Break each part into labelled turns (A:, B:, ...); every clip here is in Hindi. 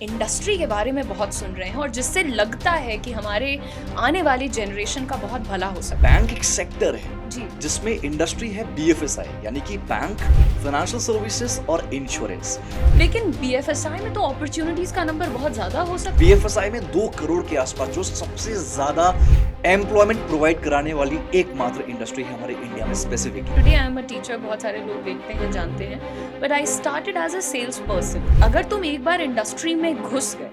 A: इंडस्ट्री के बारे में बहुत सुन रहे हैं और जिससे लगता है कि हमारे आने वाली जनरेशन का बहुत भला हो सकता
B: बैंक एक सेक्टर है
A: है जी।
B: जिसमें इंडस्ट्री है BFSI यानी कि बैंक, फाइनेंशियल सर्विसेज और इंश्योरेंस।
A: लेकिन BFSI में तो अपॉर्चुनिटीज का नंबर बहुत ज्यादा हो सकता
B: BFSI में 2 करोड़ के आसपास जो सबसे ज्यादा एम्प्लॉयमेंट प्रोवाइड कराने वाली एकमात्र इंडस्ट्री है हमारे इंडिया में स्पेसिफिक।
A: है। Today I am a teacher, बहुत सारे लोग देखते हैं जानते हैं, but I started as a sales person. अगर तुम एक बार इंडस्ट्री में घुस गए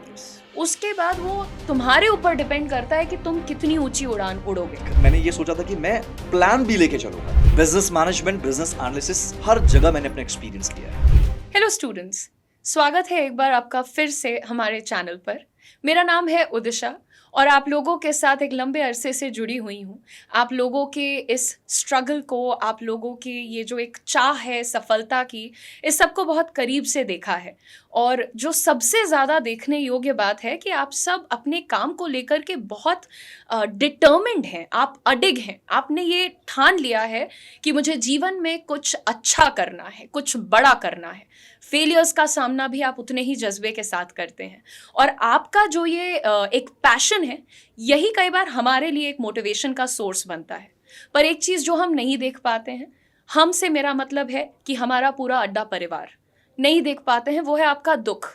A: उसके बाद वो तुम्हारे ऊपर डिपेंड करता है कि तुम कितनी ऊंची उड़ान उड़ोगे।
B: मैंने ये सोचा था कि मैं प्लान भी लेके चलूंगा। बिजनेस मैनेजमेंट, बिजनेस एनालिसिस, हर जगह मैंने अपना एक्सपीरियंस किया है।
A: हेलो स्टूडेंट्स, स्वागत है एक बार आपका फिर से हमारे चैनल पर। मेरा नाम है उदिशा और आप लोगों के साथ एक लंबे अरसे से जुड़ी हुई हूँ। आप लोगों के इस स्ट्रगल को, आप लोगों की ये जो एक चाह है सफलता की, इस सबको बहुत करीब से देखा है। और जो सबसे ज़्यादा देखने योग्य बात है कि आप सब अपने काम को लेकर के बहुत डिटर्मिन्ड हैं, आप अडिग हैं। आपने ये ठान लिया है कि मुझे जीवन में कुछ अच्छा करना है, कुछ बड़ा करना है। फेलियर्स का सामना भी आप उतने ही जज्बे के साथ करते हैं और आपका जो ये एक पैशन है, यही कई बार हमारे लिए एक मोटिवेशन का सोर्स बनता है। पर एक चीज़ जो हम नहीं देख पाते हैं, हमसे मेरा मतलब है कि हमारा पूरा अड्डा परिवार नहीं देख पाते हैं, वो है आपका दुख।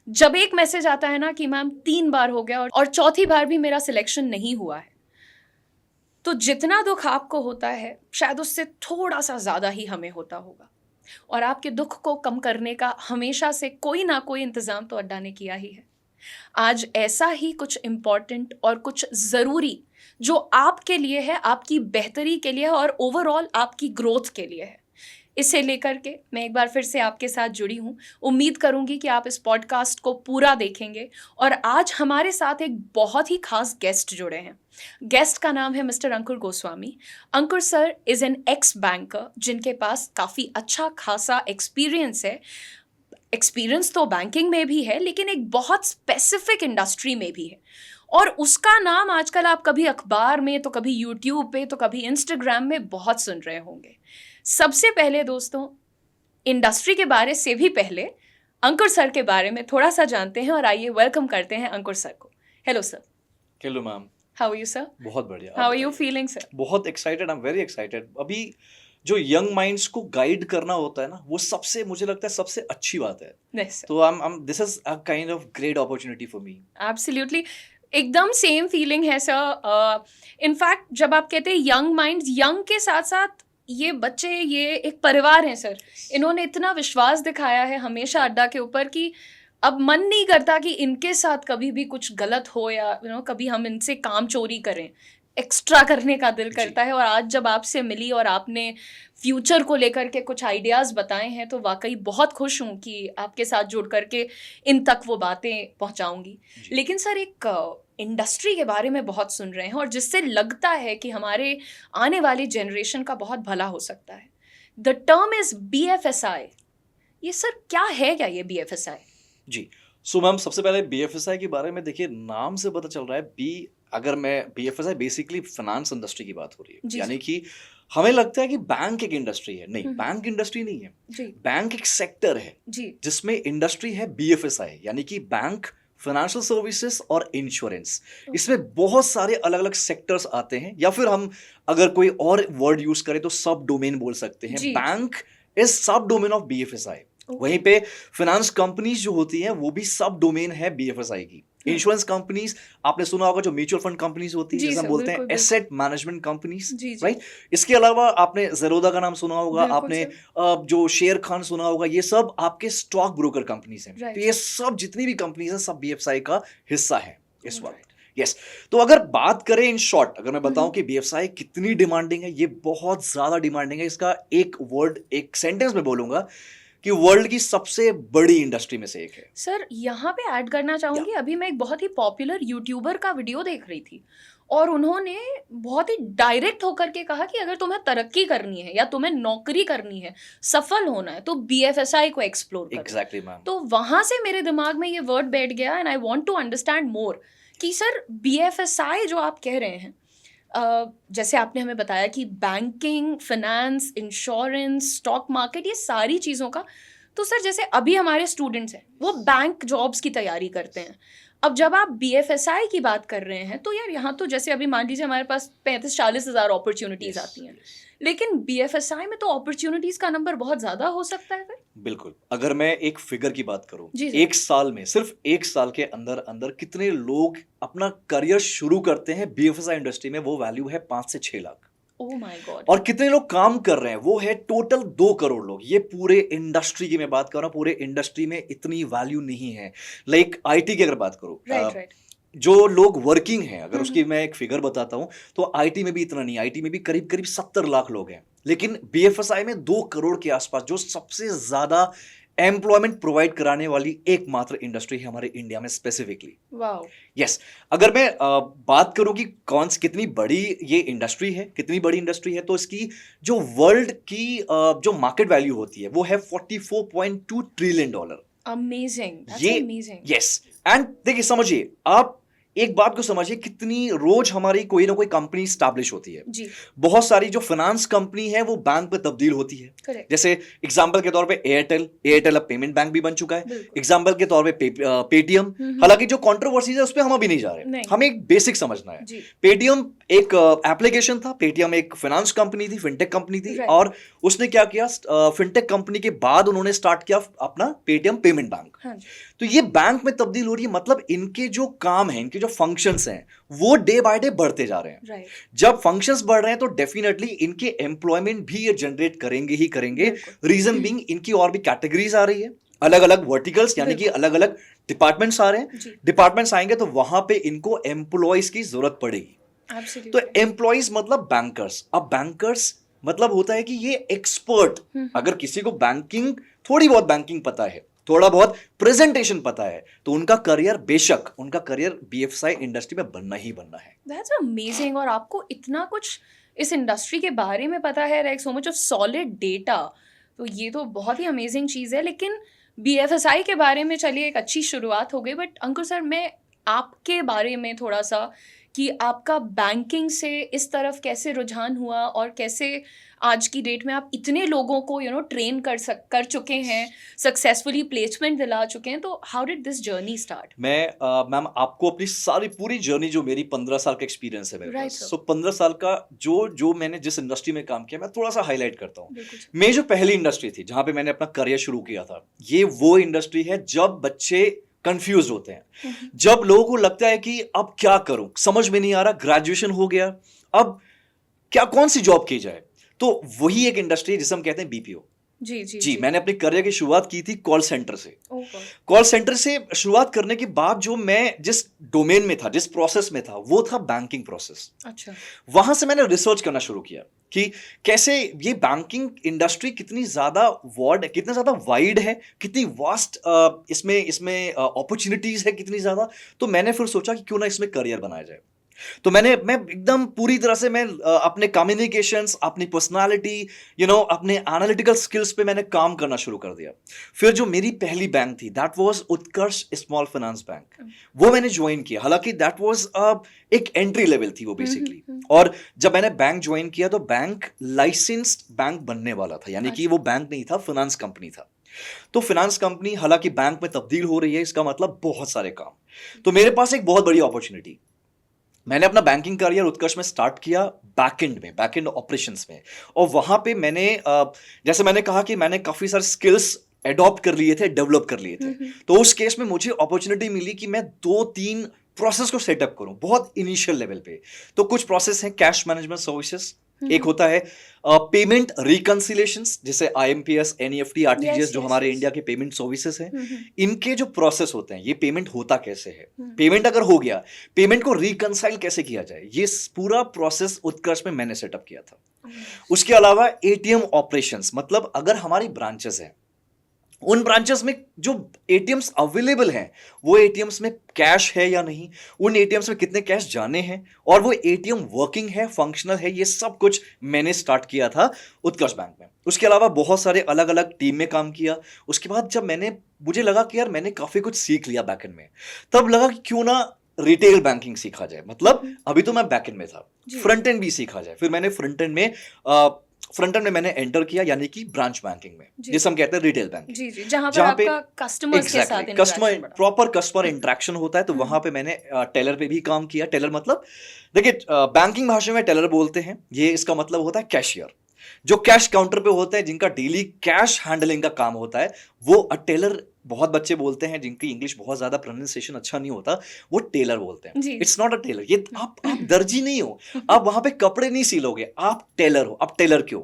A: जब एक मैसेज आता है ना कि मैम 3 बार हो गया और चौथी बार भी मेरा सिलेक्शन नहीं हुआ है, तो जितना दुख आपको होता है शायद उससे थोड़ा सा ज़्यादा ही हमें होता होगा। और आपके दुख को कम करने का हमेशा से कोई ना कोई इंतज़ाम तो अड्डा ने किया ही है। आज ऐसा ही कुछ इम्पॉर्टेंट और कुछ ज़रूरी जो आपके लिए है, आपकी बेहतरी के लिए है और ओवरऑल आपकी ग्रोथ के लिए है, इसे लेकर के मैं एक बार फिर से आपके साथ जुड़ी हूँ। उम्मीद करूँगी कि आप इस पॉडकास्ट को पूरा देखेंगे। और आज हमारे साथ एक बहुत ही खास गेस्ट जुड़े हैं। गेस्ट का नाम है mister Ankur Goswami. Ankur sir is an x banker जिनके पास काफ़ी अच्छा खासा एक्सपीरियंस है। एक्सपीरियंस तो बैंकिंग में भी है, लेकिन एक बहुत स्पेसिफिक इंडस्ट्री में भी है। और उसका नाम आजकल आप कभी अखबार में, तो कभी यूट्यूब पे, तो कभी इंस्टाग्राम में बहुत सुन रहे होंगे। सबसे पहले दोस्तों, इंडस्ट्री के बारे से भी पहले अंकुर सर के बारे में थोड़ा सा जानते हैं और आइए वेलकम करते हैं अंकुर सर को। Hello sir.
B: Hello ma'am.
A: How are you sir?
B: बहुत बढ़िया।
A: How are you feeling sir?
B: बहुत excited, I am very excited. अभी जो यंग माइंड्स को गाइड करना होता है ना, वो सबसे, मुझे लगता है सबसे अच्छी बात है।
A: यस सर,
B: तो I this is a kind of great opportunity for me.
A: Absolutely. एकदम सेम फीलिंग है सर। इनफैक्ट जब आप कहते हैं यंग माइंड्स, यंग के साथ साथ ये बच्चे, ये एक परिवार हैं सर। इन्होंने इतना विश्वास दिखाया है हमेशा अड्डा के ऊपर कि अब मन नहीं करता कि इनके साथ कभी भी कुछ गलत हो या कभी हम इनसे काम चोरी करें। एक्स्ट्रा करने का दिल करता है। और आज जब आपसे मिली और आपने फ्यूचर को लेकर के कुछ आइडियाज़ बताए हैं, तो वाकई बहुत खुश हूँ कि आपके साथ जुड़ करके इन तक वो बातें पहुँचाऊँगी। लेकिन सर, एक इंडस्ट्री के बारे में बहुत सुन रहे हैं और जिससे लगता है कि हमारे आने वाली जनरेशन का बहुत भला हो सकता है। The term is BFSI। ये सर क्या है, क्या ये BFSI?
B: जी, सो मैम सबसे पहले BFSI के बारे में देखिए, नाम से पता चल रहा है अगर मैं BFSI बेसिकली फाइनेंस इंडस्ट्री की बात हो रही है,
A: जी
B: यानी कि हमें लगता है कि बैंक एक इंडस्ट्री है। नहीं, बैंक इंडस्ट्री नहीं है।
A: जी
B: बैंक एक सेक्टर है
A: जी
B: जिसमें इंडस्ट्री है BFSI यानी कि बैंक, फाइनेंशियल सर्विसेज और इंश्योरेंस। इसमें बहुत सारे अलग अलग सेक्टर्स आते हैं, या फिर हम अगर कोई और वर्ड यूज करें तो सब डोमेन बोल सकते हैं।
A: जी।
B: बैंक इज सब डोमेन ऑफ BFSI। वहीं पे फाइनेंस कंपनीज जो होती हैं वो भी सब डोमेन है BFSI की। इंश्योरेंस कंपनीज, आपने सुना होगा, जो म्यूचुअल फंड कंपनीज होती है,
A: जी
B: जिसे हम
A: सर,
B: बोलते हैं
A: बिल्कुल,
B: एसेट मैनेजमेंट कंपनीज,
A: जी जी
B: राइट। इसके अलावा आपने ज़ेरोधा का नाम सुना होगा,
A: बिल्कुल
B: आपने
A: सर।
B: जो शेर खान सुना होगा, ये सब आपके स्टॉक ब्रोकर कंपनीज हैं।
A: Right.
B: तो ये सब जितनी भी कंपनीज हैं, सब BFSI का हिस्सा है इस
A: Right.
B: वक्त। यस, तो अगर बात करें इन शॉर्ट, अगर मैं बताऊं कि BFSI कितनी डिमांडिंग है, ये बहुत ज्यादा डिमांडिंग है। इसका एक वर्ड, एक सेंटेंस में बोलूंगा कि वर्ल्ड की सबसे बड़ी इंडस्ट्री में से एक है।
A: सर, यहाँ पे ऐड करना चाहूँगी, अभी मैं एक बहुत ही पॉपुलर यूट्यूबर का वीडियो देख रही थी और उन्होंने बहुत ही डायरेक्ट होकर के कहा कि अगर तुम्हें तरक्की करनी है या तुम्हें नौकरी करनी है, सफल होना है, तो BFSI को एक्सप्लोर करो।
B: Exactly ma'am.
A: तो वहाँ से मेरे दिमाग में ये वर्ड बैठ गया and I want to understand more कि सर BFSI जो आप कह रहे हैं, जैसे आपने हमें बताया कि banking, finance, insurance, stock market, ये सारी चीज़ों का तो सर जैसे अभी हमारे स्टूडेंट्स हैं वो बैंक जॉब्स की तैयारी करते हैं, अब जब आप बीएफएसआई की बात कर रहे हैं तो यार यहाँ तो जैसे अभी मान लीजिए हमारे पास 35-40 हज़ार अपॉर्चुनिटीज आती हैं, लेकिन बीएफएसआई में तो अपॉर्चुनिटीज का नंबर बहुत ज्यादा हो सकता है फिर।
B: बिल्कुल। अगर मैं एक फिगर की बात करूं,
A: जी सर।
B: एक साल में, सिर्फ एक साल के अंदर अंदर कितने लोग अपना करियर शुरू करते हैं बीएफएसआई इंडस्ट्री में, वो वैल्यू है 5 से 6 लाख।
A: Oh my God.
B: और कितने लोग काम कर रहे हैं, वो है टोटल 2 करोड़ लोग। ये पूरे इंडस्ट्री की मैं बात कर रहा हूं, पूरे इंडस्ट्री में इतनी वैल्यू नहीं है। लाइक आईटी की अगर बात करूं,
A: राइट।
B: जो लोग वर्किंग हैं, अगर उसकी मैं एक फिगर बताता हूं, तो आईटी में भी इतना नहीं, आईटी में भी करीब करीब 70 लाख लोग हैं, लेकिन बीएफएसआई में 2 करोड़ के आसपास, जो सबसे ज्यादा एम्प्लॉयमेंट प्रोवाइड कराने वाली एकमात्र इंडस्ट्री है हमारे इंडिया में स्पेसिफिकली।
A: वाओ।
B: यस। अगर मैं बात करूं कि कितनी बड़ी ये इंडस्ट्री है, कितनी बड़ी इंडस्ट्री है, तो इसकी जो वर्ल्ड की जो मार्केट वैल्यू होती है वो है $44.2 ट्रिलियन।
A: अमेजिंग,
B: ये
A: अमेजिंग।
B: यस। एंड देखिए, समझिए आप एक बात को समझिए, कितनी रोज हमारी कोई ना कोई कंपनी स्टैब्लिश होती है
A: जी।
B: बहुत सारी जो फाइनेंस कंपनी है वो बैंक में तब्दील होती है।
A: करेक्ट।
B: जैसे एग्जांपल के तौर पे एयरटेल अब पेमेंट बैंक भी बन चुका है। एग्जांपल के तौर पे पेटीएम, हालांकि जो कंट्रोवर्सीज है उस पे हम अभी नहीं जा रहे, हमें एक बेसिक समझना है। पेटीएम एक एप्लीकेशन था, पेटीएम एक फाइनेंस कंपनी थी, फिनटेक कंपनी थी, और उसने क्या किया, फिनटेक कंपनी के बाद उन्होंने स्टार्ट किया अपना पेटीएम पेमेंट बैंक। तो ये बैंक में तब्दील हो रही है, मतलब इनके जो काम है, इनके जो फंक्शंस हैं, वो डे बाय डे बढ़ते जा रहे हैं। जब फंक्शंस बढ़ रहे हैं तो डेफिनेटली इनके एम्प्लॉयमेंट भी ये जनरेट करेंगे ही करेंगे। रीजन बीइंग, इनकी और भी कैटेगरीज आ रही है, अलग अलग वर्टिकल्स, यानी कि अलग अलग डिपार्टमेंट्स आ रहे हैं। डिपार्टमेंट्स आएंगे तो वहां पे इनको एम्प्लॉयज की जरूरत पड़ेगी। तो एम्प्लॉयज मतलब बैंकर्स। अब बैंकर्स मतलब होता है कि ये एक्सपर्ट, अगर किसी को बैंकिंग, थोड़ी बहुत बैंकिंग पता है, थोड़ा बहुत प्रेजेंटेशन पता है, तो उनका करियर, बेशक उनका करियर बीएफएसआई इंडस्ट्री में बनना ही बनना है।
A: That's amazing. और आपको इतना कुछ इस इंडस्ट्री के बारे में पता है, like so much of solid data, तो ये तो बहुत ही अमेजिंग चीज़ है। लेकिन बीएफएसआई के बारे में चलिए एक अच्छी शुरुआत हो गई, बट अंकुर सर मैं आपके बारे में थोड़ा सा, कि आपका बैंकिंग से इस तरफ कैसे रुझान हुआ और कैसे आज की डेट में आप इतने लोगों को ट्रेन कर चुके हैं, सक्सेसफुली प्लेसमेंट दिला चुके हैं, तो how did this journey start?
B: मैं मैम आपको अपनी सारी पूरी जर्नी, जो मेरी 15 साल का एक्सपीरियंस है मेरे पास, सो 15 साल का जो मैंने जिस इंडस्ट्री में काम किया, मैं थोड़ा सा हाईलाइट करता हूँ। मेरी जो पहली इंडस्ट्री थी जहाँ पे मैंने अपना करियर शुरू किया था, ये वो इंडस्ट्री है जब बच्चे कंफ्यूज होते हैं, जब लोगों को लगता है कि अब क्या करूं, समझ में नहीं आ रहा, ग्रेजुएशन हो गया, अब क्या, कौन सी जॉब की जाए। तो वही एक इंडस्ट्री है जिसे हम कहते हैं बीपीओ। जी, मैंने अपनी करियर की शुरुआत की थी कॉल सेंटर से। कॉल सेंटर से शुरुआत करने के बाद जो मैं जिस डोमेन में था, जिस प्रोसेस में था, वो था बैंकिंग प्रोसेस। अच्छा। वहां से मैंने रिसर्च करना शुरू किया कि कैसे ये बैंकिंग इंडस्ट्री कितनी ज्यादा कितना ज्यादा वाइड है, कितनी वास्ट इसमें अपॉर्चुनिटीज है कितनी ज्यादा। तो मैंने फिर सोचा कि क्यों ना इसमें करियर बनाया जाए। तो मैं एकदम पूरी तरह से मैं अपने कम्युनिकेशंस, अपनी पर्सनालिटी, अपने एनालिटिकल स्किल्स पे मैंने काम करना शुरू कर दिया। फिर जो मेरी पहली बैंक थी, that was Utkarsh small finance bank, वो मैंने ज्वाइन किया। हालांकि दैट वाज एक एंट्री लेवल थी वो बेसिकली। और जब मैंने बैंक ज्वाइन किया तो बैंक लाइसेंस्ड बैंक बनने वाला था, यानी कि वो बैंक नहीं था, फाइनेंस कंपनी था। तो फाइनेंस कंपनी हालांकि बैंक में तब्दील हो रही है, इसका मतलब बहुत सारे काम। तो मेरे पास एक बहुत बड़ी अपॉर्चुनिटी, मैंने अपना बैंकिंग करियर उत्कर्ष में स्टार्ट किया बैकएंड ऑपरेशंस में। और वहां पे मैंने जैसे मैंने कहा कि मैंने काफी सारे स्किल्स एडॉप्ट कर लिए थे, डेवलप कर लिए थे। तो उस केस में मुझे अपॉर्चुनिटी मिली कि मैं 2-3 प्रोसेस को सेटअप करूं बहुत इनिशियल लेवल पे। तो कुछ प्रोसेस हैं कैश मैनेजमेंट सर्विसेज, एक होता है पेमेंट रिकंसिलेशंस, जैसे आईएमपीएस, एनईएफटी, आरटीजीएस, जो हमारे इंडिया के पेमेंट सर्विसेज हैं। इनके जो प्रोसेस होते हैं, ये पेमेंट होता कैसे है, पेमेंट अगर हो गया, पेमेंट को रिकंसाइल कैसे किया जाए, ये पूरा प्रोसेस उत्कर्ष में मैंने सेटअप किया था। उसके अलावा एटीएम ऑपरेशंस, मतलब अगर हमारी ब्रांचेस हैं, उन ब्रांचेस में जो एटीएम्स अवेलेबल हैं, वो एटीएम्स में कैश है या नहीं, उन एटीएम्स में कितने कैश जाने हैं, और वो एटीएम वर्किंग है, फंक्शनल है, ये सब कुछ मैंने स्टार्ट किया था उत्कर्ष बैंक में। उसके अलावा बहुत सारे अलग अलग टीम में काम किया। उसके बाद जब मुझे लगा कि यार मैंने काफी कुछ सीख लिया बैकएंड में, तब लगा कि क्यों ना रिटेल बैंकिंग सीखा जाए। मतलब अभी तो मैं बैकएंड में था, फ्रंट एंड भी सीखा जाए। फिर मैंने फ्रंट एंड में फ्रंट एंड में मैंने एंटर किया, यानी कि ब्रांच बैंकिंग में,
A: जी
B: जिसे हम कहते हैं रिटेल बैंकिंग।
A: जी जी, जहाँ पर
B: जहाँ पे
A: आपका कस्टमर्स के साथ
B: एग्जैक्टली
A: इंटरेक्शन
B: कस्टमर,
A: बड़ा।
B: प्रॉपर कस्टमर
A: हम्म,
B: इंटरेक्शन होता है, तो वहां
A: हम्म,
B: पे मैंने टेलर पे भी काम किया। टेलर मतलब, देखिए बैंकिंग भाषा में टेलर बोलते हैं, ये इसका मतलब होता है कैशियर, जो कैश काउंटर पे होते हैं, जिनका डेली कैश हैंडलिंग का काम होता है, वो टेलर। बहुत बच्चे बोलते हैं जिनकी इंग्लिश बहुत ज्यादा प्रोनाउंसिएशन अच्छा नहीं होता, वो टेलर बोलते हैं।
A: जी जी।
B: इट्स नॉट अ टेलर, ये आप दर्जी नहीं हो, आप वहां पे कपड़े नहीं सिलोगे, आप टेलर हो। आप टेलर क्यों?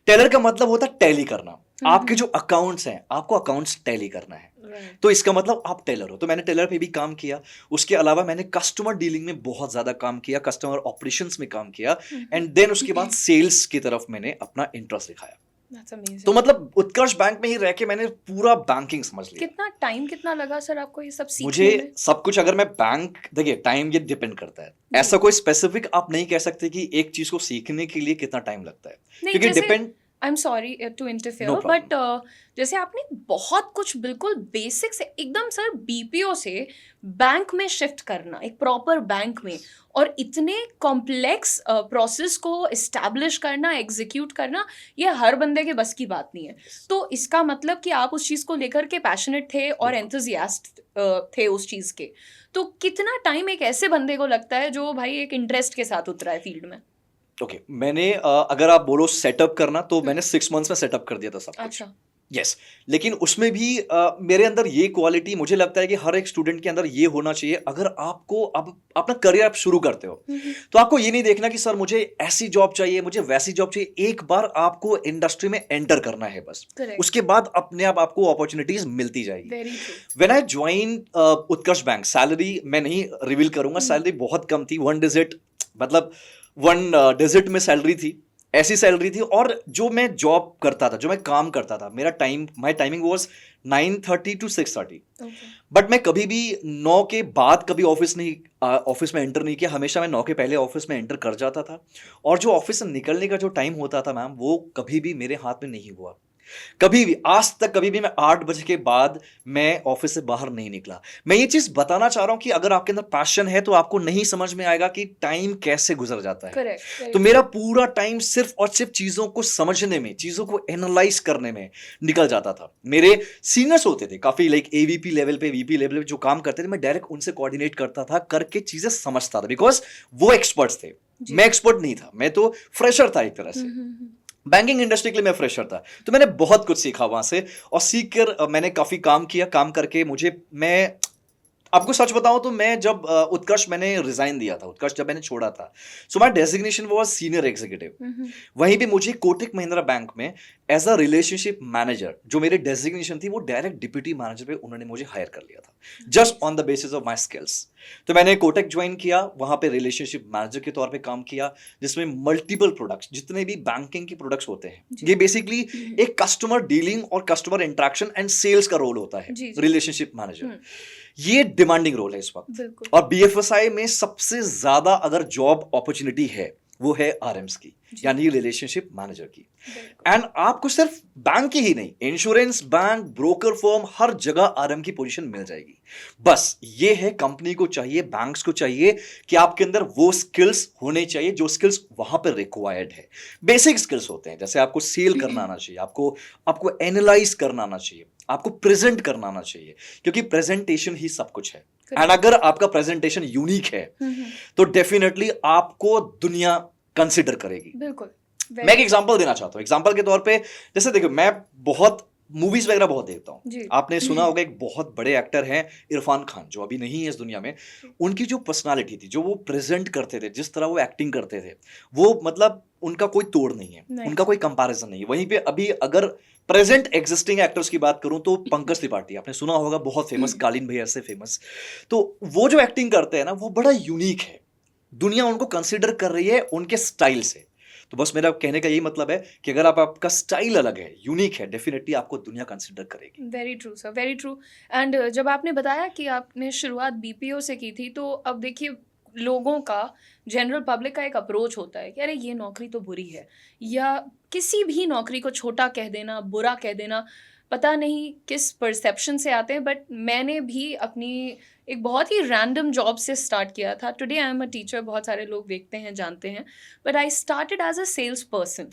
B: टेलर का मतलब होता है टैली करना, आपके जो अकाउंट्स हैं, आपको अकाउंट्स टैली करना है,
A: राइट।
B: तो इसका मतलब आप टेलर हो। तो मैंने टेलर पे भी काम किया। उसके अलावा मैंने कस्टमर डीलिंग में बहुत ज्यादा काम किया, कस्टमर ऑपरेशंस में काम किया, एंड देन उसके बाद सेल्स की तरफ मैंने अपना इंटरेस्ट दिखाया।
A: That's amazing.
B: तो मतलब उत्कर्ष बैंक में ही रह के मैंने पूरा बैंकिंग समझ लिया।
A: कितना टाइम कितना लगा सर आपको ये सब
B: मुझे
A: सीखने में?
B: सब कुछ, अगर मैं बैंक, देखिए टाइम ये डिपेंड करता है,
A: जी।
B: ऐसा कोई स्पेसिफिक आप नहीं कह सकते कि एक चीज को सीखने के लिए कितना टाइम लगता है,
A: नहीं,
B: क्योंकि
A: जैसे
B: depend.
A: I am sorry to
B: no
A: interfere,
B: problem.
A: But जैसे आपने बहुत कुछ बिल्कुल बेसिक से एकदम सर बीपीओ से बैंक में शिफ्ट करना, एक प्रॉपर बैंक में, और इतने कॉम्प्लेक्स प्रोसेस को इस्टेब्लिश करना, एग्जीक्यूट करना, ये हर बंदे के बस की बात नहीं है। तो इसका मतलब कि आप उस चीज़ को लेकर के पैशनेट थे और
B: बिल्कुल।
A: एंथुजियास्ट थे उस चीज़ के। तो कितना टाइम एक ऐसे बंदे को लगता है जो भाई एक इंटरेस्ट के साथ उतरा है फील्ड में?
B: ओके, मैंने अगर आप बोलो सेटअप करना, तो
A: हम्म,
B: मैंने 6 मंथ्स में सेटअप कर दिया था सब कुछ।
A: अच्छा।
B: यस, लेकिन उसमें भी मेरे अंदर ये क्वालिटी, मुझे लगता है कि हर एक स्टूडेंट के अंदर ये होना चाहिए। अगर आपको अब अपना करियर आप शुरू करते हो, तो आपको ये नहीं देखना कि सर मुझे ऐसी जॉब चाहिए, मुझे वैसी जॉब चाहिए। एक बार आपको इंडस्ट्री में एंटर करना है बस,
A: करेक्ट।
B: उसके बाद अपने आप आपको अपॉर्चुनिटीज मिलती जाएगी।
A: Very true.
B: When I join Utkarsh bank, salary मैं नहीं रिवील करूंगा, सैलरी बहुत कम थी, 1 डिजिट, मतलब 1 डिजिट में सैलरी थी, ऐसी सैलरी थी। और जो मैं जॉब करता था, जो मैं काम करता था, मेरा time, my timing was 9:30 to 6:30।
A: Okay.
B: But मैं कभी भी 9 के बाद कभी ऑफिस में एंटर नहीं किया, हमेशा मैं 9 के पहले ऑफिस में एंटर कर जाता था। और जो ऑफिस से निकलने का जो टाइम होता था मैम, वो कभी भी मेरे हाथ में नहीं हुआ। कभी भी आज तक, कभी भी मैं 8 बजे के बाद मैं ऑफिस से बाहर नहीं निकला। मैं ये चीज बताना चाह रहा हूं कि अगर आपके अंदर पैशन है, तो आपको नहीं समझ में आएगा कि टाइम कैसे गुजर जाता है।
A: करेक्ट।
B: तो मेरा पूरा टाइम सिर्फ और सिर्फ चीजों को समझने में, चीजों को एनालाइज करने में निकल जाता था। मेरे सीनियर्स होते थे काफी, लाइक एवीपी लेवल पे, वीपी लेवल पे जो काम करते थे, मैं डायरेक्ट उनसे कोऑर्डिनेट करता था, करके चीजें समझता था, बिकॉज वो एक्सपर्ट्स थे,
A: जी।
B: मैं एक्सपर्ट नहीं था, मैं तो फ्रेशर था एक तरह से। बैंकिंग इंडस्ट्री के लिए मैं फ्रेशर था, तो मैंने बहुत कुछ सीखा वहां से। और सीख कर मैंने काफी काम किया। काम करके मैं आपको सच बताऊं तो, मैं जब उत्कर्ष मैंने रिजाइन दिया था, उत्कर्ष जब मैंने छोड़ा था, so my designation was senior executive. वहीं पे मुझे कोटक महिंद्रा बैंक में एज अ रिलेशनशिप मैनेजर, जो मेरी डेजिग्नेशन थी, वो डायरेक्ट डिप्यूटी मैनेजर पे उन्होंने मुझे हायर कर लिया था, just on the basis of my skills. तो मैंने कोटक ज्वाइन किया, वहां पे रिलेशनशिप मैनेजर के तौर पे काम किया, जिसमें मल्टीपल प्रोडक्ट्स, जितने भी बैंकिंग के प्रोडक्ट्स होते हैं,
A: जी।
B: ये बेसिकली एक कस्टमर डीलिंग और कस्टमर इंटरेक्शन एंड सेल्स का रोल होता है,
A: जी, जी।
B: Relationship manager. ये डिमांडिंग रोल है इस वक्त।
A: बिल्कुल।
B: और बीएफएसआई में सबसे ज्यादा अगर जॉब अपॉर्चुनिटी है, वो है आरएम्स की,
A: जी।
B: यानी रिलेशनशिप मैनेजर की।
A: बिल्कुल।
B: एंड आपको सिर्फ बैंक की ही नहीं, इंश्योरेंस, बैंक, ब्रोकर फर्म, हर जगह आरएम की पोजीशन मिल जाएगी। बस ये है, कंपनी को चाहिए, बैंक्स को चाहिए कि आपके अंदर वो स्किल्स होने चाहिए जो स्किल्स वहां पर रिक्वायर्ड है। बेसिक स्किल्स होते हैं, जैसे आपको सेल करना आना चाहिए, आपको एनालाइज करना आना चाहिए, आपको प्रेजेंट करना आना चाहिए, क्योंकि प्रेजेंटेशन ही सब कुछ है। एंड अगर आपका प्रेजेंटेशन यूनिक है, तो डेफिनेटली आपको दुनिया कंसिडर करेगी।
A: बिल्कुल।
B: मैं एक एग्जांपल देना चाहता हूं। एग्जांपल के तौर पे, जैसे देखो, मैं बहुत मूवीज वगैरह बहुत देखता हूं।
A: जी।
B: आपने सुना होगा, एक बहुत बड़े एक्टर हैं इरफान खान, जो अभी नहीं है इस दुनिया में। उनकी जो पर्सनालिटी थी, जो वो प्रेजेंट करते थे, जिस तरह वो एक्टिंग करते थे, वो मतलब उनका कोई तोड़ नहीं है,
A: नहीं।
B: उनका कोई कंपैरिजन नहीं है। वहीं पे अभी अगर प्रेजेंट एग्जिस्टिंग एक्टर्स की बात करूं, तो पंकज त्रिपाठी, आपने सुना होगा, बहुत फेमस, कालीन भैया से फेमस। तो वो जो एक्टिंग करते हैं ना, वो बड़ा यूनिक है, दुनिया उनको कंसिडर कर रही है उनके स्टाइल से। तो बस मेरा कहने का यही मतलब है कि अगर आपका स्टाइल अलग है, यूनिक है, डेफिनेटली आपको दुनिया कंसिडर करेगी।
A: Very true sir, very true. And जब आपने बताया कि आपने शुरुआत बीपीओ से की थी, तो अब देखिए, लोगों का, जनरल पब्लिक का एक अप्रोच होता है कि अरे ये नौकरी तो बुरी है, या किसी भी नौकरी को छोटा कह देना, बुरा कह देना, पता नहीं किस परसेप्शन से आते हैं। बट मैंने भी अपनी एक बहुत ही रैंडम जॉब से स्टार्ट किया था। Today I am a teacher, बहुत सारे लोग देखते हैं, जानते हैं, but I started as a sales person.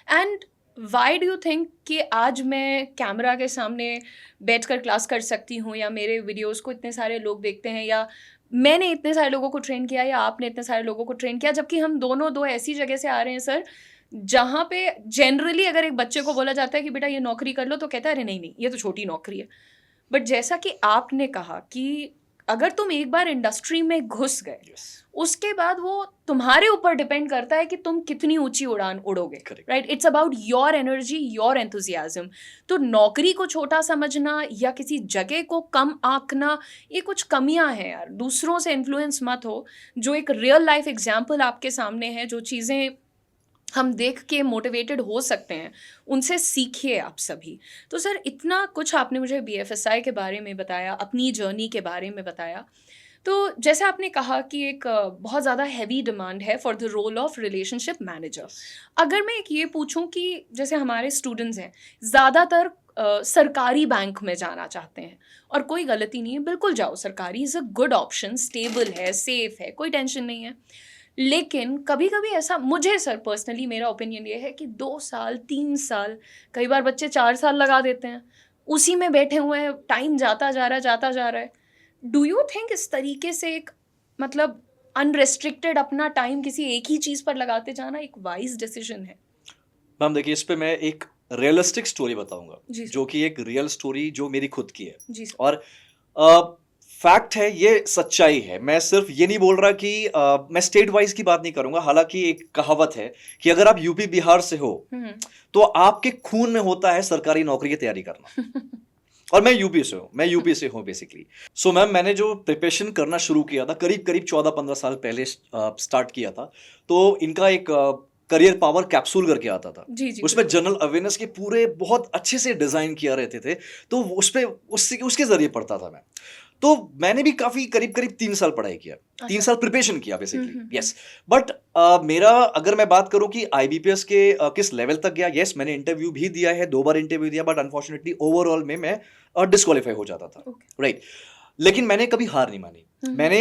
A: And why do you think कि आज मैं कैमरा के सामने बैठकर क्लास कर सकती हूँ, या मेरे वीडियोस को इतने सारे लोग देखते हैं, या मैंने इतने सारे लोगों को ट्रेन किया, या आपने इतने सारे लोगों को ट्रेन किया, जबकि हम दोनों दो ऐसी जगह से आ रहे हैं सर जहाँ पे जनरली अगर एक बच्चे को बोला जाता है कि बेटा ये नौकरी कर लो, तो कहता है अरे नहीं नहीं ये तो छोटी नौकरी है। बट जैसा कि आपने कहा कि अगर तुम एक बार इंडस्ट्री में घुस गए,
B: Yes.
A: उसके बाद वो तुम्हारे ऊपर डिपेंड करता है कि तुम कितनी ऊंची उड़ान उड़ोगे,
B: Correct.
A: Right? It's about your energy, your enthusiasm. तो नौकरी को छोटा समझना या किसी जगह को कम आंकना, ये कुछ कमियां हैं यार। दूसरों से इन्फ्लुएंस मत हो। जो एक रियल लाइफ एग्जाम्पल आपके सामने है, जो चीज़ें हम देख के मोटिवेटेड हो सकते हैं, उनसे सीखिए आप सभी। तो सर इतना कुछ आपने मुझे BFSI के बारे में बताया, अपनी जर्नी के बारे में बताया। तो जैसे आपने कहा कि एक बहुत ज़्यादा हैवी डिमांड है for the role of relationship manager. अगर मैं एक ये पूछूं कि जैसे हमारे स्टूडेंट्स हैं, ज़्यादातर सरकारी बैंक में जाना चाहते हैं, और कोई गलती नहीं है, बिल्कुल जाओ, सरकारी is a good option, stable है, सेफ है, कोई टेंशन नहीं है। लेकिन कभी कभी ऐसा, मुझे सर पर्सनली मेरा ओपिनियन ये है कि 2 साल 3 साल, कई बार बच्चे 4 साल लगा देते हैं, उसी में बैठे हुए हैं, टाइम जाता जा रहा है। डू यू थिंक इस तरीके से एक मतलब अनरेस्ट्रिक्टेड अपना टाइम किसी एक ही चीज़ पर लगाते जाना एक वाइज डिसीजन है?
B: मैम देखिए, इस पे मैं एक रियलिस्टिक स्टोरी बताऊंगा,
A: जी सर।
B: जो कि एक रियल स्टोरी जो मेरी खुद की है।
A: जी सर।
B: और फैक्ट है, ये सच्चाई है। मैं सिर्फ ये नहीं बोल रहा कि मैं स्टेट वाइज की बात नहीं करूंगा। हालांकि एक कहावत है कि अगर आप यूपी बिहार से हो तो आपके खून में होता है सरकारी नौकरी की तैयारी करना। और मैं यूपी से हूँ बेसिकली। सो मैम, मैंने जो प्रिपरेशन करना शुरू किया था करीब करीब 14-15 साल पहले स्टार्ट किया था। तो इनका एक करियर पावर कैप्सूल करके आता था।
A: जी जी,
B: उसमें
A: बिल्कुल।
B: जनरल अवेयरनेस के पूरे बहुत अच्छे से डिजाइन किया रहते थे। तो उस पे उसके जरिए पढ़ता था मैं। तो मैंने भी काफी करीब करीब 3 साल पढ़ाई किया, 3 साल प्रिपरेशन किया बेसिकली। यस, बट मेरा अगर मैं बात करूं कि IBPS के किस लेवल तक गया, यस मैंने इंटरव्यू भी दिया है, 2 बार इंटरव्यू दिया, बट अनफॉर्चुनेटली ओवरऑल में मैं डिस्क्वालीफाई हो जाता था, राइट। लेकिन मैंने कभी हार नहीं मानी। मैंने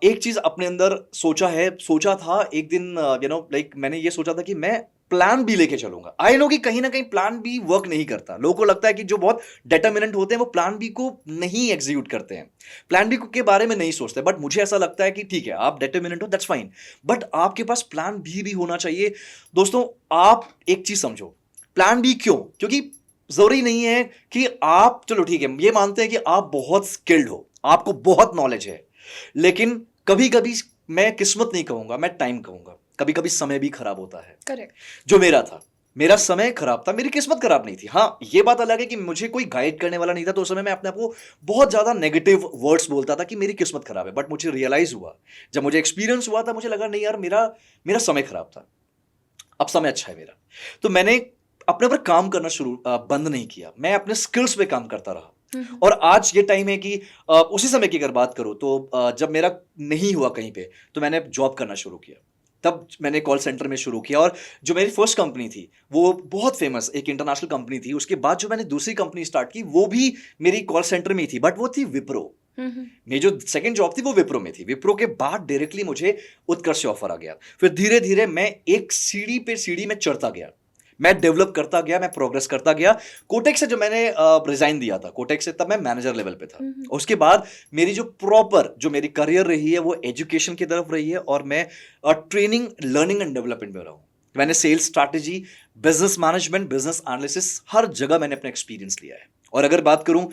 B: एक चीज अपने अंदर सोचा था एक दिन, मैंने ये सोचा था कि मैं प्लान बी लेके चलूंगा। आई नो कि कहीं ना कहीं प्लान बी वर्क नहीं करता। लोगों को लगता है कि जो बहुत डिटरमिनेंट होते हैं वो प्लान बी को नहीं एग्जीक्यूट करते हैं, प्लान बी के बारे में नहीं सोचते। बट मुझे ऐसा लगता है कि ठीक है, आप डिटरमिनेंट हो, दैट्स फाइन, बट आपके पास प्लान बी भी होना चाहिए। दोस्तों, आप एक चीज समझो, प्लान बी क्यों? क्योंकि जरूरी नहीं है कि आप, चलो ठीक है, ये मानते हैं कि आप बहुत स्किल्ड हो, आपको बहुत नॉलेज है, लेकिन कभी कभी मैं किस्मत नहीं कहूंगा, मैं टाइम कहूंगा। कभी कभी समय भी खराब होता है।
A: करेक्ट।
B: जो मेरा था, मेरा समय खराब था, मेरी किस्मत खराब नहीं थी। हाँ, ये बात अलग है कि मुझे कोई गाइड करने वाला नहीं था, तो उस समय मैं अपने आप को बहुत ज्यादा नेगेटिव वर्ड्स बोलता था कि मेरी किस्मत खराब है। बट मुझे रियलाइज हुआ, जब मुझे एक्सपीरियंस हुआ था, मुझे लगा नहीं यार, मेरा समय खराब था, अब समय अच्छा है मेरा। तो मैंने अपने ऊपर काम करना बंद नहीं किया, मैं अपने स्किल्स पे काम करता रहा। और आज ये टाइम है कि उसी समय की अगर बात करूं तो जब मेरा नहीं हुआ कहीं पे, तो मैंने जॉब करना शुरू किया। तब मैंने कॉल सेंटर में शुरू किया, और जो मेरी फर्स्ट कंपनी थी वो बहुत फेमस एक इंटरनेशनल कंपनी थी। उसके बाद जो मैंने दूसरी कंपनी स्टार्ट की वो भी मेरी कॉल सेंटर में ही थी, बट वो थी विप्रो। मेरी जो सेकंड जॉब थी वो विप्रो में थी। विप्रो के बाद डायरेक्टली मुझे उत्कर्ष से ऑफर आ गया। फिर धीरे धीरे मैं एक सीढ़ी पे सीढ़ी में चढ़ता गया, मैं डेवलप करता गया, मैं प्रोग्रेस करता गया। कोटेक्स से जो मैंने रिजाइन दिया था, कोटेक्स से तब मैं मैनेजर लेवल पे था। उसके बाद मेरी जो मेरी करियर रही है वो एजुकेशन की तरफ रही है, और मैं ट्रेनिंग, लर्निंग एंड डेवलपमेंट में रहा हूँ। मैंने sales strategy, business management, business analysis, हर जगह मैंने अपना एक्सपीरियंस लिया है। और अगर बात करूं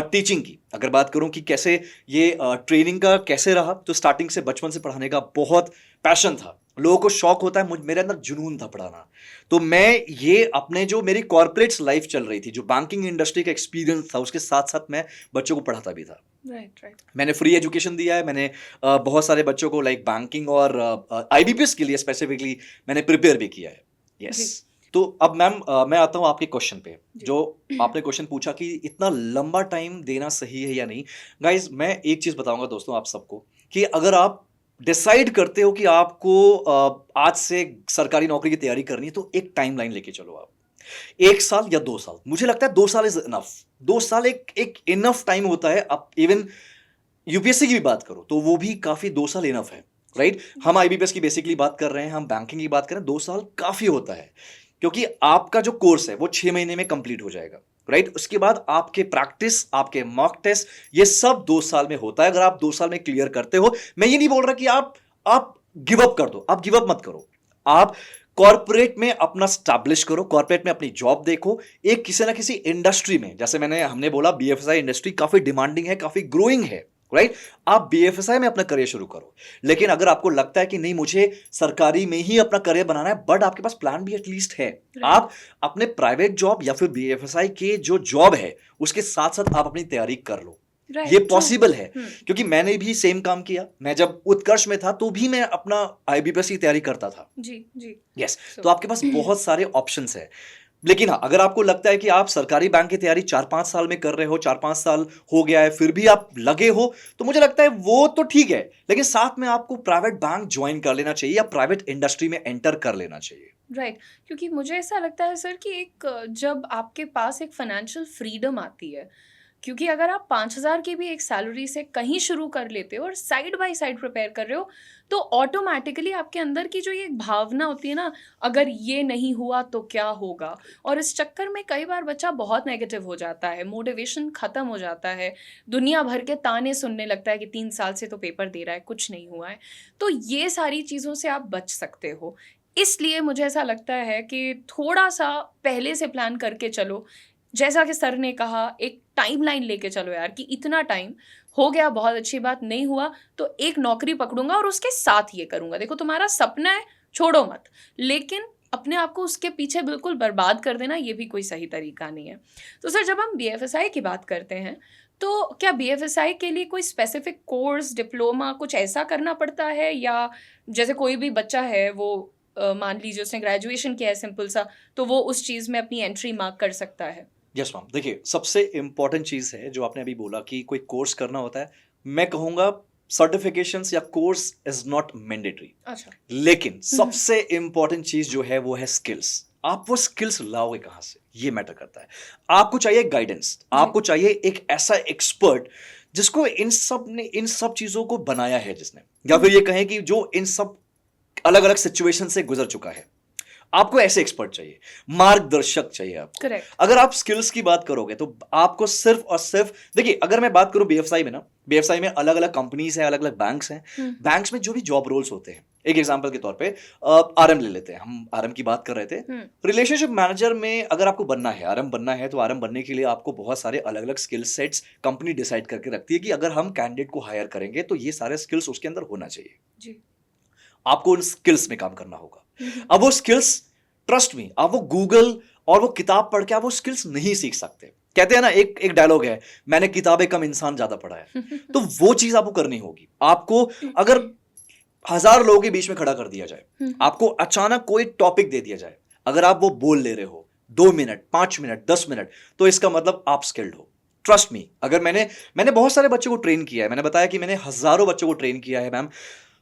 B: टीचिंग की, अगर बात करूं कि कैसे ये ट्रेनिंग का कैसे रहा, तो स्टार्टिंग से बचपन से पढ़ाने का बहुत पैशन था। लोगों को शौक होता है, मेरे अंदर जुनून था पढ़ाना। तो मैं ये अपने जो मेरी कॉर्पोरेट्स लाइफ चल रही थी, जो बैंकिंग इंडस्ट्री का एक्सपीरियंस था, उसके साथ साथ मैं बच्चों को पढ़ाता भी था।
A: राइट।
B: मैंने फ्री एजुकेशन दिया है। मैंने बहुत सारे बच्चों को लाइक बैंकिंग और IBPS के लिए स्पेसिफिकली मैंने प्रिपेयर भी किया है। यस। तो अब मैम मैं आता हूँ आपके क्वेश्चन पे, जो आपने क्वेश्चन पूछा कि इतना लंबा टाइम देना सही है या नहीं। गाइज, मैं एक चीज बताऊंगा दोस्तों आप सबको, कि अगर आप डिसाइड करते हो कि आपको आज से सरकारी नौकरी की तैयारी करनी है, तो एक टाइमलाइन लेके चलो आप। 1 साल या 2 साल, मुझे लगता है 2 साल इज इनफ। 2 साल एक इनफ टाइम होता है। आप इवन UPSC की भी बात करो तो वो भी काफी 2 साल इनफ है, राइट। हम IBPS की बेसिकली बात कर रहे हैं, हम बैंकिंग की बात कर रहे हैं, 2 साल काफी होता है। क्योंकि आपका जो कोर्स है वो 6 महीने में कंप्लीट हो जाएगा, राइट? उसके बाद आपके प्रैक्टिस, आपके मॉक टेस्ट, ये सब 2 साल में होता है। अगर आप 2 साल में क्लियर करते हो, मैं ये नहीं बोल रहा कि आप गिव अप कर दो, आप गिव अप मत करो। आप कॉर्पोरेट में अपना स्टैब्लिश करो, कॉर्पोरेट में अपनी जॉब देखो, एक किसी ना किसी इंडस्ट्री में, जैसे हमने बोला बीएफएसआई इंडस्ट्री काफी डिमांडिंग है, काफी ग्रोइंग है, राइट? आप बीएफएसआई में अपना करियर शुरू करो। लेकिन अगर आपको लगता है कि नहीं, मुझे सरकारी में ही अपना करियर बनाना है, बट आपके पास प्लान भी एटलीस्ट है, आप अपने प्राइवेट जॉब या फिर बीएफएसआई के जो जॉब है उसके साथ साथ आप अपनी तैयारी कर लो। ये पॉसिबल है, क्योंकि मैंने भी सेम काम किया। मैं जब उत्कर्ष में था तो भी मैं अपना आईबीपीएस की तैयारी करता था।
A: जी।
B: यस, तो आपके पास बहुत सारे ऑप्शंस हैं। लेकिन हाँ, अगर आपको लगता है कि आप सरकारी बैंक की तैयारी 4-5 साल में कर रहे हो, 4-5 साल हो गया है, फिर भी आप लगे हो, तो मुझे लगता है वो तो ठीक है, लेकिन साथ में आपको प्राइवेट बैंक ज्वाइन कर लेना चाहिए या प्राइवेट इंडस्ट्री में एंटर कर लेना चाहिए।
A: राइट, क्योंकि मुझे ऐसा लगता है सर कि जब आपके पास एक फाइनेंशियल फ्रीडम आती है, क्योंकि अगर आप 5,000 की भी एक सैलरी से कहीं शुरू कर लेते हो और साइड बाय साइड प्रिपेयर कर रहे हो, तो ऑटोमेटिकली आपके अंदर की जो ये भावना होती है ना, अगर ये नहीं हुआ तो क्या होगा, और इस चक्कर में कई बार बच्चा बहुत नेगेटिव हो जाता है, मोटिवेशन ख़त्म हो जाता है, दुनिया भर के ताने सुनने लगता है कि 3 साल से तो पेपर दे रहा है, कुछ नहीं हुआ है। तो ये सारी चीज़ों से आप बच सकते हो। इसलिए मुझे ऐसा लगता है कि थोड़ा सा पहले से प्लान करके चलो। जैसा कि सर ने कहा, एक टाइमलाइन लेके चलो यार, कि इतना टाइम हो गया, बहुत अच्छी बात, नहीं हुआ तो एक नौकरी पकड़ूंगा और उसके साथ ये करूंगा। देखो, तुम्हारा सपना है, छोड़ो मत, लेकिन अपने आप को उसके पीछे बिल्कुल बर्बाद कर देना ये भी कोई सही तरीका नहीं है। तो सर, जब हम बीएफएसआई की बात करते हैं, तो क्या बीएफएसआई के लिए कोई स्पेसिफिक कोर्स, डिप्लोमा, कुछ ऐसा करना पड़ता है, या जैसे कोई भी बच्चा है वो मान लीजिए उसने ग्रेजुएशन किया है सिंपल सा, तो वो उस चीज़ में अपनी एंट्री मार्क कर सकता है?
B: यस मैम, देखिए, सबसे इंपॉर्टेंट चीज है जो आपने अभी बोला कि कोई कोर्स करना होता है। मैं कहूंगा सर्टिफिकेशंस या कोर्स इज नॉट मैंडेटरी।
A: अच्छा।
B: लेकिन सबसे इंपॉर्टेंट चीज जो है वो है स्किल्स। आप वो स्किल्स लाओगे कहां से, ये मैटर करता है। आपको चाहिए गाइडेंस, आपको चाहिए एक ऐसा एक्सपर्ट जिसको इन सब चीजों को बनाया है, जिसने, या फिर ये कहें कि जो इन सब अलग अलग सिचुएशन से गुजर चुका है। आपको ऐसे एक्सपर्ट चाहिए, मार्गदर्शक चाहिए आपको।
A: करेक्ट।
B: अगर आप स्किल्स की बात करोगे तो आपको सिर्फ और सिर्फ, देखिए, अगर मैं बात करूं बीएफएसआई में ना, बीएफएसआई में अलग अलग कंपनीज हैं, अलग अलग बैंक्स हैं। बैंक्स में जो भी जॉब रोल्स होते हैं, एक एग्जांपल के तौर पे आरएम ले लेते हैं, हम आरएम की बात कर रहे थे। रिलेशनशिप मैनेजर में अगर आपको बनना है, आरएम बनना है, तो आरएम बनने के लिए आपको बहुत सारे अलग अलग स्किल सेट्स कंपनी डिसाइड करके रखती है कि अगर हम कैंडिडेट को हायर करेंगे तो ये सारे स्किल्स उसके अंदर होना चाहिए
A: जी।
B: आपको उन स्किल्स में काम करना होगा। अब वो स्किल्स, ट्रस्ट मी, आप वो गूगल और वो किताब पढ़ के आप वो स्किल्स नहीं सीख सकते। कहते हैं ना, एक डायलॉग है, मैंने किताबें कम, इंसान ज्यादा पढ़ा है। तो वो चीज आपको करनी होगी। आपको अगर 1000 लोगों के बीच में खड़ा कर दिया जाए, आपको अचानक कोई टॉपिक दे दिया जाए, अगर आप वो बोल ले रहे हो 2 मिनट, 5 मिनट, 10 मिनट, तो इसका मतलब आप स्किल्ड हो। ट्रस्ट मी, अगर मैंने बहुत सारे बच्चों को ट्रेन किया है, मैंने बताया कि मैंने हजारों बच्चों को ट्रेन किया है मैम।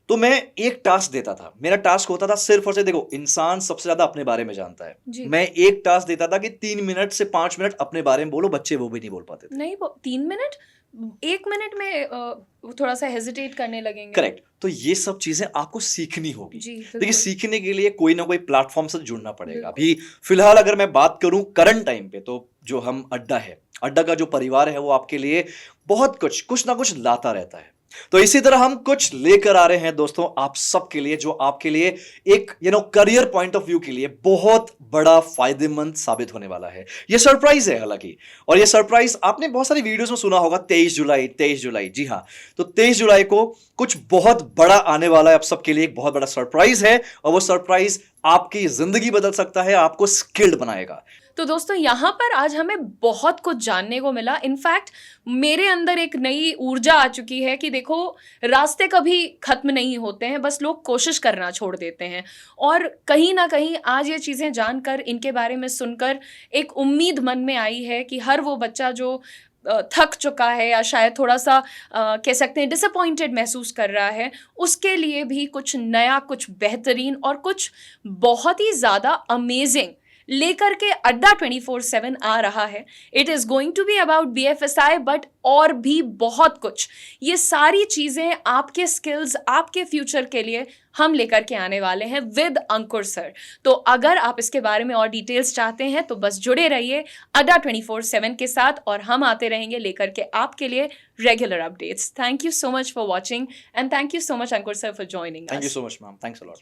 B: तो मैं एक टास्क देता था, मेरा टास्क होता था सिर्फ और सिर्फ, देखो, इंसान सबसे ज्यादा अपने बारे में जानता है। मैं एक टास्क देता था कि 3 मिनट से 5 मिनट अपने बारे में बोलो। बच्चे वो भी नहीं बोल पाते थे।
A: नहीं, वो 3 मिनट, 1 मिनट में थोड़ा सा हेजिटेट करने लगेंगे।
B: करेक्ट। तो ये सब चीजें आपको सीखनी होगी।
A: देखिए,
B: देखिए, सीखने के लिए कोई ना कोई प्लेटफॉर्म से जुड़ना पड़ेगा। अभी फिलहाल अगर मैं बात करूं करंट टाइम पे, तो जो हम अड्डा है, अड्डा का जो परिवार है, वो आपके लिए बहुत कुछ ना कुछ लाता रहता है। तो इसी तरह हम कुछ लेकर आ रहे हैं दोस्तों आप सबके लिए, जो आपके लिए एक करियर पॉइंट ऑफ व्यू के लिए बहुत बड़ा फायदेमंद साबित होने वाला है। ये सरप्राइज है हालांकि, और ये सरप्राइज आपने बहुत सारी वीडियोस में सुना होगा, 23 जुलाई। जी हाँ, तो 23 जुलाई को कुछ बहुत बड़ा आने वाला है आप सबके लिए, एक बहुत बड़ा सरप्राइज है, और वो सरप्राइज आपकी जिंदगी बदल सकता है, आपको स्किल्ड बनाएगा।
A: तो दोस्तों, यहाँ पर आज हमें बहुत कुछ जानने को मिला। इनफैक्ट मेरे अंदर एक नई ऊर्जा आ चुकी है कि देखो, रास्ते कभी खत्म नहीं होते हैं, बस लोग कोशिश करना छोड़ देते हैं। और कहीं ना कहीं आज ये चीज़ें जानकर, इनके बारे में सुनकर, एक उम्मीद मन में आई है कि हर वो बच्चा जो थक चुका है या शायद थोड़ा सा कह सकते हैं डिसअपॉइंटेड महसूस कर रहा है, उसके लिए भी कुछ नया, कुछ बेहतरीन और कुछ बहुत ही ज़्यादा अमेजिंग लेकर के अड्डा 24/7 आ रहा है। It is going to be about BFSI, but और भी बहुत कुछ। ये सारी चीज़ें आपके स्किल्स, आपके फ्यूचर के लिए हम लेकर के आने वाले हैं विद अंकुर सर। तो अगर आप इसके बारे में और डिटेल्स चाहते हैं तो बस जुड़े रहिए अड्डा 24/7 के साथ, और हम आते रहेंगे लेकर के आपके लिए regular updates. Thank you so much for watching, and thank you so much Ankur sir for joining
B: thank you
A: us.
B: So much ma'am, thanks a lot.